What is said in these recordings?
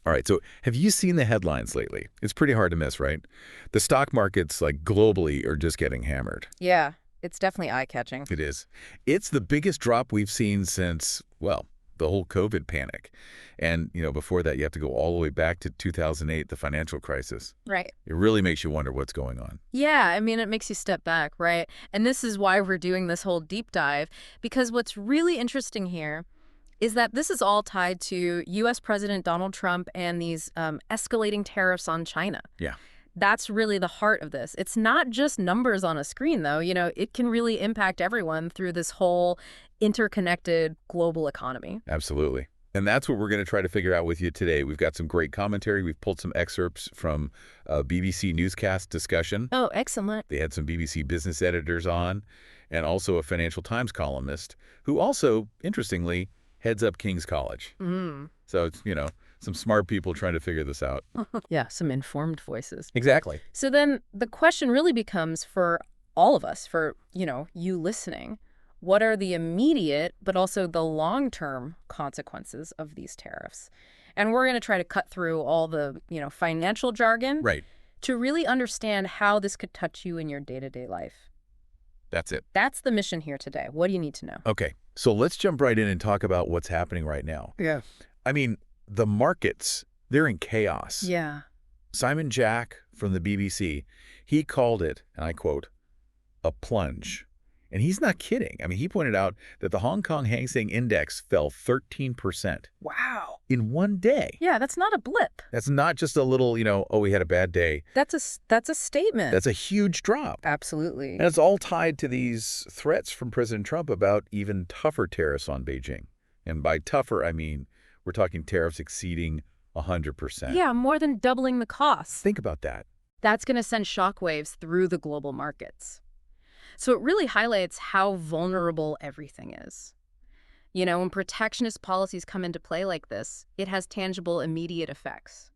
All right, so have you seen the headlines lately? It's pretty hard to miss, right? The stock markets, like globally, are just getting hammered. Yeah, it's definitely eye-catching. It is. It's the biggest drop we've seen since, well, the whole COVID panic. And, before that, you have to go all the way back to 2008, the financial crisis. Right. It really makes you wonder what's going on. Yeah, I mean, it makes you step back, right? And this is why we're doing this whole deep dive, because what's really interesting here is that this is all tied to U.S. President Donald Trump and these escalating tariffs on China. Yeah. That's really the heart of this. It's not just numbers on a screen, though. It can really impact everyone through this whole interconnected global economy. Absolutely. And that's what we're going to try to figure out with you today. We've got some great commentary. We've pulled some excerpts from a BBC newscast discussion. Oh, excellent. They had some BBC business editors on, and also a Financial Times columnist who also, interestingly, heads up King's College. So it's, some smart people trying to figure this out. Yeah, some informed voices. Exactly. So then the question really becomes for all of us, for, you listening, what are the immediate but also the long-term consequences of these tariffs? And we're going to try to cut through all the, financial jargon Right. to really understand how this could touch you in your day-to-day life. That's it. That's the mission here today. What do you need to know? Okay. So let's jump right in and talk about what's happening right now. Yeah. I mean, the markets, they're in chaos. Yeah. Simon Jack from the BBC, he called it, and I quote, a plunge. And he's not kidding. I mean, he pointed out that the Hong Kong Hang Seng Index fell 13%. Wow. In one day. Yeah, that's not a blip. That's not just a little, oh, we had a bad day. That's a statement. That's a huge drop. Absolutely. And it's all tied to these threats from President Trump about even tougher tariffs on Beijing. And by tougher, I mean, we're talking tariffs exceeding 100%. Yeah, more than doubling the costs. Think about that. That's going to send shockwaves through the global markets. So it really highlights how vulnerable everything is. When protectionist policies come into play like this, it has tangible, immediate effects.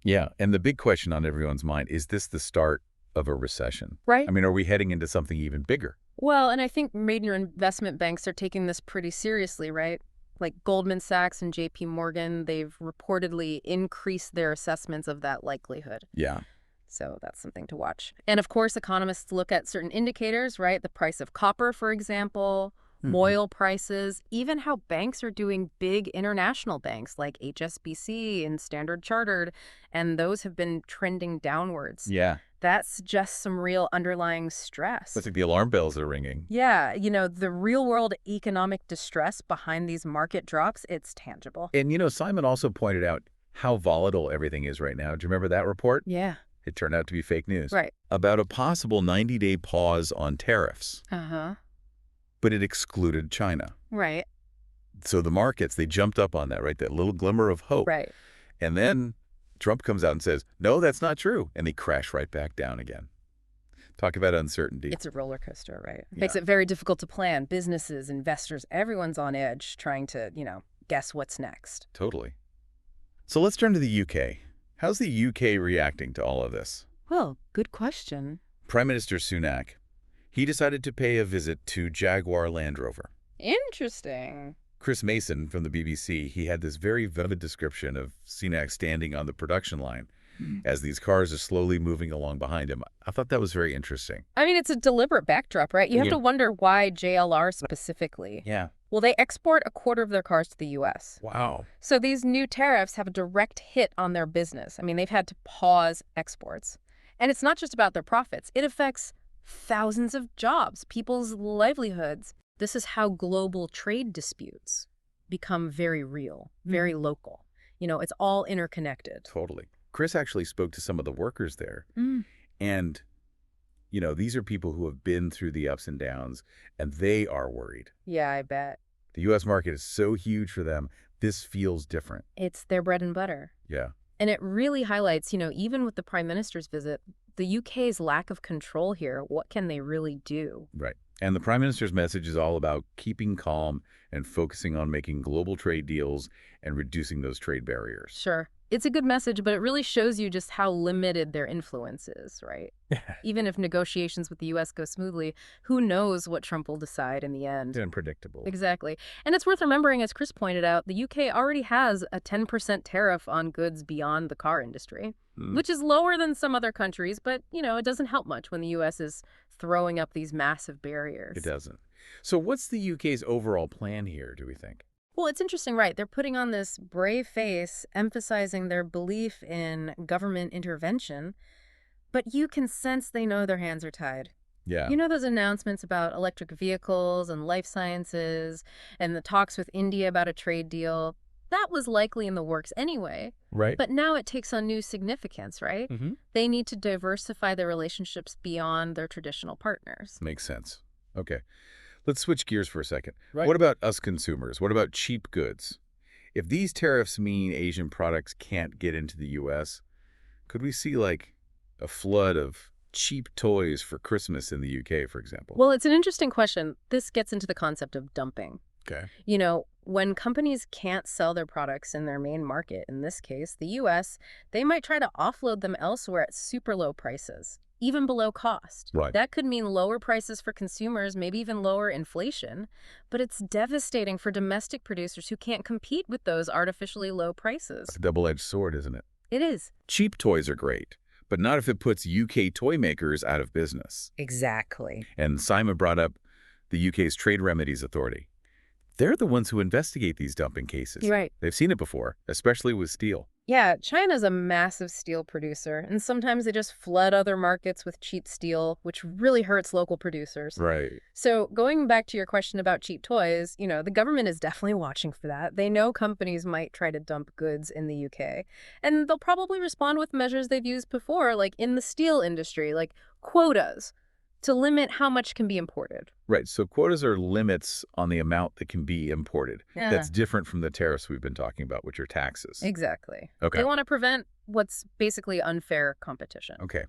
Yeah, and the big question on everyone's mind, is this the start of a recession? Right. I mean, are we heading into something even bigger? Well, and I think major investment banks are taking this pretty seriously, right? Like Goldman Sachs and JP Morgan, they've reportedly increased their assessments of that likelihood. Yeah. So that's something to watch. And of course, economists look at certain indicators, right? The price of copper, for example, oil prices, even how banks are doing, big international banks like HSBC and Standard Chartered, and those have been trending downwards. Yeah. That's just some real underlying stress. Looks like the alarm bells are ringing. Yeah, the real world economic distress behind these market drops, it's tangible. And Simon also pointed out how volatile everything is right now. Do you remember that report? Yeah. It turned out to be fake news. Right. About a possible 90-day pause on tariffs. Uh-huh. But it excluded China. Right. So the markets, they jumped up on that, right? That little glimmer of hope. Right. And then Trump comes out and says, no, that's not true. And they crash right back down again. Talk about uncertainty. It's a roller coaster, right? Yeah. Makes it very difficult to plan. Businesses, investors, everyone's on edge trying to, guess what's next. Totally. So let's turn to the UK. How's the UK reacting to all of this? Well, good question. Prime Minister Sunak, he decided to pay a visit to Jaguar Land Rover. Interesting. Chris Mason from the BBC, he had this very vivid description of Sunak standing on the production line as these cars are slowly moving along behind him. I thought that was very interesting. I mean, it's a deliberate backdrop, right? You have to wonder why JLR specifically. Yeah. Well, they export a quarter of their cars to the U.S. Wow. So these new tariffs have a direct hit on their business. I mean, they've had to pause exports. And it's not just about their profits. It affects thousands of jobs, people's livelihoods. This is how global trade disputes become very real, very local. It's all interconnected. Totally. Chris actually spoke to some of the workers there. And, these are people who have been through the ups and downs, and they are worried. Yeah, I bet. The U.S. market is so huge for them, this feels different. It's their bread and butter. Yeah. And it really highlights, even with the Prime Minister's visit, the UK's lack of control here. What can they really do? Right. And the Prime Minister's message is all about keeping calm and focusing on making global trade deals and reducing those trade barriers. Sure. It's a good message, but it really shows you just how limited their influence is, right? Even if negotiations with the U.S. go smoothly, who knows what Trump will decide in the end? Unpredictable. Exactly. And it's worth remembering, as Chris pointed out, the UK already has a 10% tariff on goods beyond the car industry, which is lower than some other countries, but, it doesn't help much when the U.S. is throwing up these massive barriers. It doesn't. So what's the UK's overall plan here, do we think? Well, it's interesting, right? They're putting on this brave face, emphasizing their belief in government intervention, but you can sense they know their hands are tied. Yeah. You know those announcements about electric vehicles and life sciences and the talks with India about a trade deal? That was likely in the works anyway. Right. But now it takes on new significance, right? They need to diversify their relationships beyond their traditional partners. Makes sense. Okay. Let's switch gears for a second. Right. What about us consumers? What about cheap goods? If these tariffs mean Asian products can't get into the U.S., could we see like a flood of cheap toys for Christmas in the UK, for example? Well, it's an interesting question. This gets into the concept of dumping. Okay. When companies can't sell their products in their main market, in this case, the U.S., they might try to offload them elsewhere at super low prices, even below cost. Right. That could mean lower prices for consumers, maybe even lower inflation, but it's devastating for domestic producers who can't compete with those artificially low prices. It's a double-edged sword, isn't it? It is. Cheap toys are great, but not if it puts UK toy makers out of business. Exactly. And Simon brought up the UK's Trade Remedies Authority. They're the ones who investigate these dumping cases. Right. They've seen it before, especially with steel. Yeah, China's a massive steel producer, and sometimes they just flood other markets with cheap steel, which really hurts local producers. Right. So going back to your question about cheap toys, the government is definitely watching for that. They know companies might try to dump goods in the UK, and they'll probably respond with measures they've used before, like in the steel industry, like quotas, to limit how much can be imported. Right. So quotas are limits on the amount that can be imported. Yeah. That's different from the tariffs we've been talking about, which are taxes. Exactly. Okay. They want to prevent what's basically unfair competition. Okay.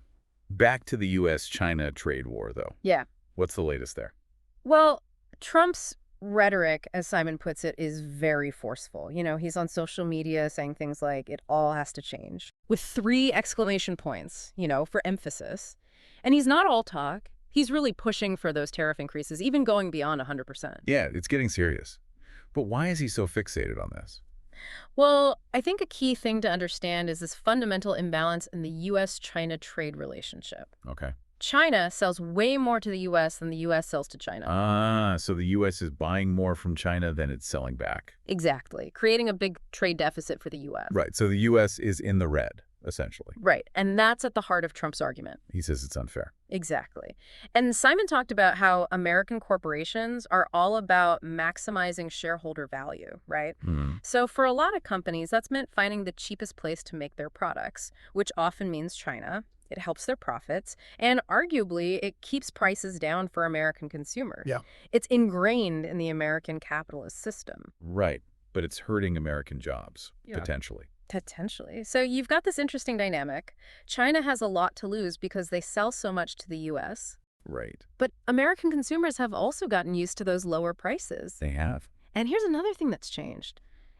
Back to the U.S.-China trade war, though. Yeah. What's the latest there? Well, Trump's rhetoric, as Simon puts it, is very forceful. He's on social media saying things like, it all has to change, with 3 exclamation points, for emphasis. And he's not all talk. He's really pushing for those tariff increases, even going beyond 100%. Yeah, it's getting serious. But why is he so fixated on this? Well, I think a key thing to understand is this fundamental imbalance in the U.S.-China trade relationship. Okay. China sells way more to the U.S. than the U.S. sells to China. So the U.S. is buying more from China than it's selling back. Exactly, creating a big trade deficit for the U.S. Right, so the U.S. is in the red, essentially. Right, and that's at the heart of Trump's argument. He says it's unfair. Exactly. And Simon talked about how American corporations are all about maximizing shareholder value, right? So for a lot of companies, that's meant finding the cheapest place to make their products, which often means China. It helps their profits, and arguably, it keeps prices down for American consumers. Yeah. It's ingrained in the American capitalist system. Right, but it's hurting American jobs, Yeah. potentially. Potentially. So you've got this interesting dynamic. China has a lot to lose because they sell so much to the U.S., Right. but American consumers have also gotten used to those lower prices. They have. And here's another thing that's changed.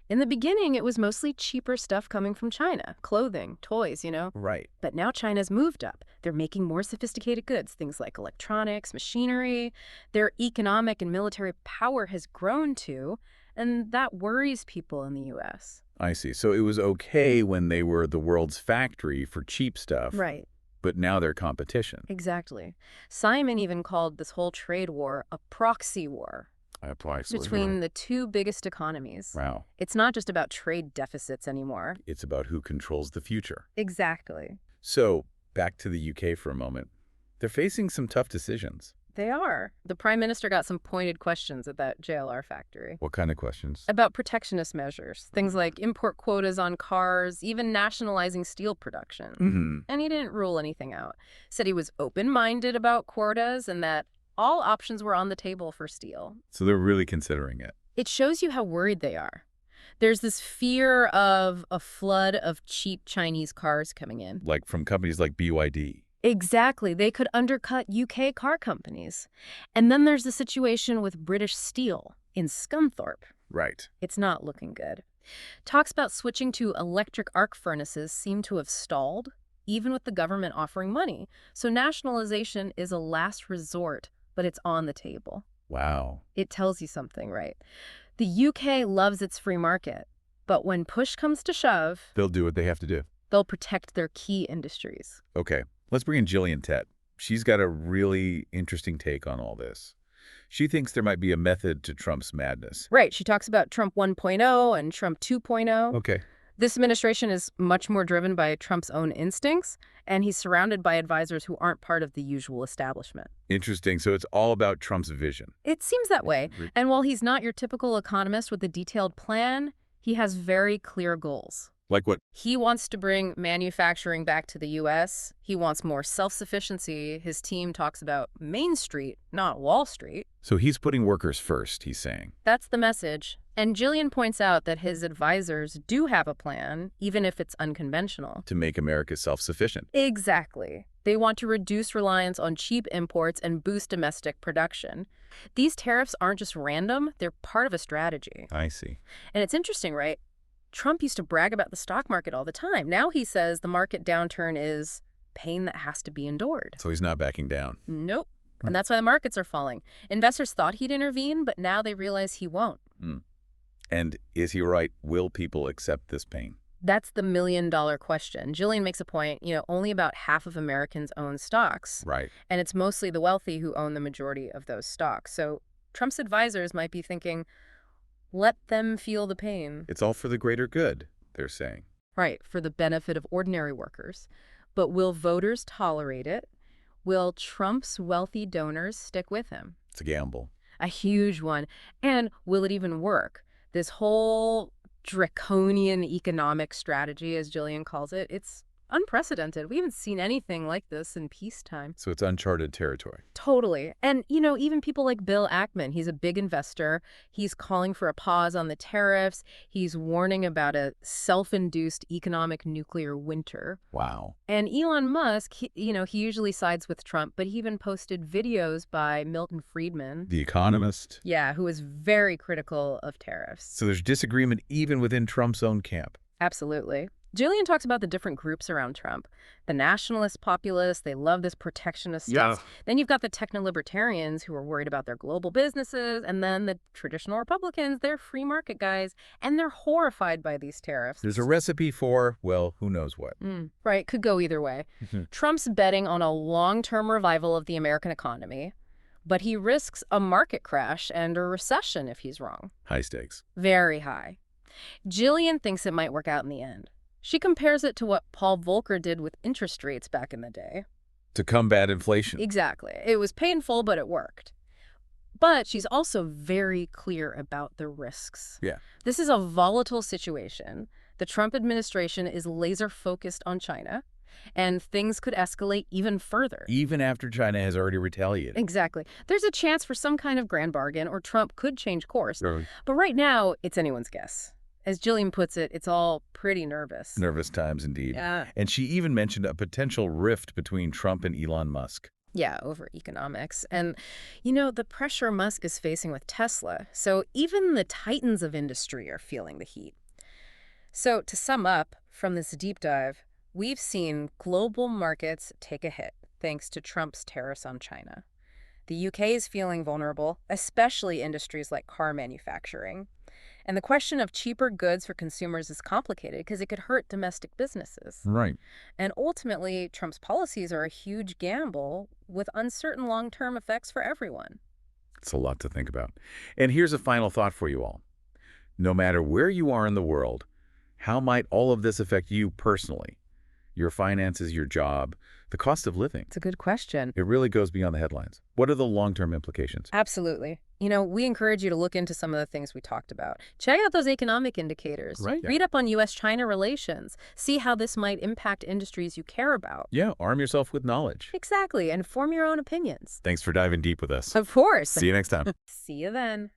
In the beginning, it was mostly cheaper stuff coming from China, clothing, toys, Right. But now China's moved up. They're making more sophisticated goods, things like electronics, machinery. Their economic and military power has grown too, and that worries people in the U.S. I see. So it was okay when they were the world's factory for cheap stuff. Right. But now they're competition. Exactly. Simon even called this whole trade war a proxy war I apply. between the 2 biggest economies. Wow. It's not just about trade deficits anymore. It's about who controls the future. Exactly. So back to the UK for a moment. They're facing some tough decisions. They are. The Prime Minister got some pointed questions at that JLR factory. What kind of questions? About protectionist measures, things like import quotas on cars, even nationalizing steel production. And he didn't rule anything out. Said he was open-minded about quotas and that all options were on the table for steel. So they're really considering it. It shows you how worried they are. There's this fear of a flood of cheap Chinese cars coming in. Like from companies like BYD. Exactly. They could undercut UK car companies. And then there's the situation with British Steel in Scunthorpe. Right. It's not looking good. Talks about switching to electric arc furnaces seem to have stalled, even with the government offering money. So nationalization is a last resort, but it's on the table. Wow. It tells you something, right? The UK loves its free market, but when push comes to shove, They'll do what they have to do. they'll protect their key industries. Okay, let's bring in Gillian Tett. She's got a really interesting take on all this. She thinks there might be a method to Trump's madness. Right, she talks about Trump 1.0 and Trump 2.0. Okay. This administration is much more driven by Trump's own instincts, and he's surrounded by advisors who aren't part of the usual establishment. Interesting. So it's all about Trump's vision. It seems that way. And while he's not your typical economist with a detailed plan, he has very clear goals. Like what? He wants to bring manufacturing back to the U.S. He wants more self-sufficiency. His team talks about Main Street, not Wall Street. So he's putting workers first, he's saying. That's the message. And Gillian points out that his advisors do have a plan, even if it's unconventional. To make America self-sufficient. Exactly. They want to reduce reliance on cheap imports and boost domestic production. These tariffs aren't just random, they're part of a strategy. I see. And it's interesting, right? Trump used to brag about the stock market all the time. Now he says the market downturn is pain that has to be endured. So he's not backing down. Nope. And that's why the markets are falling. Investors thought he'd intervene, but now they realize he won't. And is he right? Will people accept this pain? That's the million-dollar question. Gillian makes a point, only about half of Americans own stocks. Right. And it's mostly the wealthy who own the majority of those stocks. So Trump's advisors might be thinking, let them feel the pain. It's all for the greater good, they're saying. Right, for the benefit of ordinary workers. But will voters tolerate it? Will Trump's wealthy donors stick with him? It's a gamble. A huge one. And will it even work? This whole draconian economic strategy, as Gillian calls it, it's unprecedented. We haven't seen anything like this in peacetime. So it's uncharted territory. Totally. And, even people like Bill Ackman, he's a big investor. He's calling for a pause on the tariffs. He's warning about a self-induced economic nuclear winter. Wow. And Elon Musk, he usually sides with Trump, but he even posted videos by Milton Friedman. The Economist. Yeah, who is very critical of tariffs. So there's disagreement even within Trump's own camp. Absolutely. Gillian talks about the different groups around Trump. The nationalist populists, they love this protectionist stuff. Yeah. Then you've got the techno-libertarians who are worried about their global businesses. And then the traditional Republicans, they're free market guys. And they're horrified by these tariffs. There's a recipe for, well, who knows what. Right, could go either way. Trump's betting on a long-term revival of the American economy. But he risks a market crash and a recession if he's wrong. High stakes. Very high. Gillian thinks it might work out in the end. She compares it to what Paul Volcker did with interest rates back in the day. To combat inflation. Exactly. It was painful, but it worked. But she's also very clear about the risks. Yeah. This is a volatile situation. The Trump administration is laser-focused on China, and things could escalate even further. Even after China has already retaliated. Exactly. There's a chance for some kind of grand bargain, or Trump could change course. Really? But right now, it's anyone's guess. As Gillian puts it, it's all pretty nervous. Nervous times indeed. Yeah. And she even mentioned a potential rift between Trump and Elon Musk. Yeah, over economics. And, the pressure Musk is facing with Tesla. So even the titans of industry are feeling the heat. So to sum up from this deep dive, we've seen global markets take a hit thanks to Trump's tariffs on China. The UK is feeling vulnerable, especially industries like car manufacturing. And the question of cheaper goods for consumers is complicated because it could hurt domestic businesses. Right. And ultimately, Trump's policies are a huge gamble with uncertain long-term effects for everyone. It's a lot to think about. And here's a final thought for you all. No matter where you are in the world, how might all of this affect you personally? Your finances, your job, the cost of living. It's a good question. It really goes beyond the headlines. What are the long-term implications? Absolutely. We encourage you to look into some of the things we talked about. Check out those economic indicators. Right. Yeah. Read up on U.S.-China relations. See how this might impact industries you care about. Yeah, arm yourself with knowledge. Exactly, and form your own opinions. Thanks for diving deep with us. Of course. See you next time. See you then.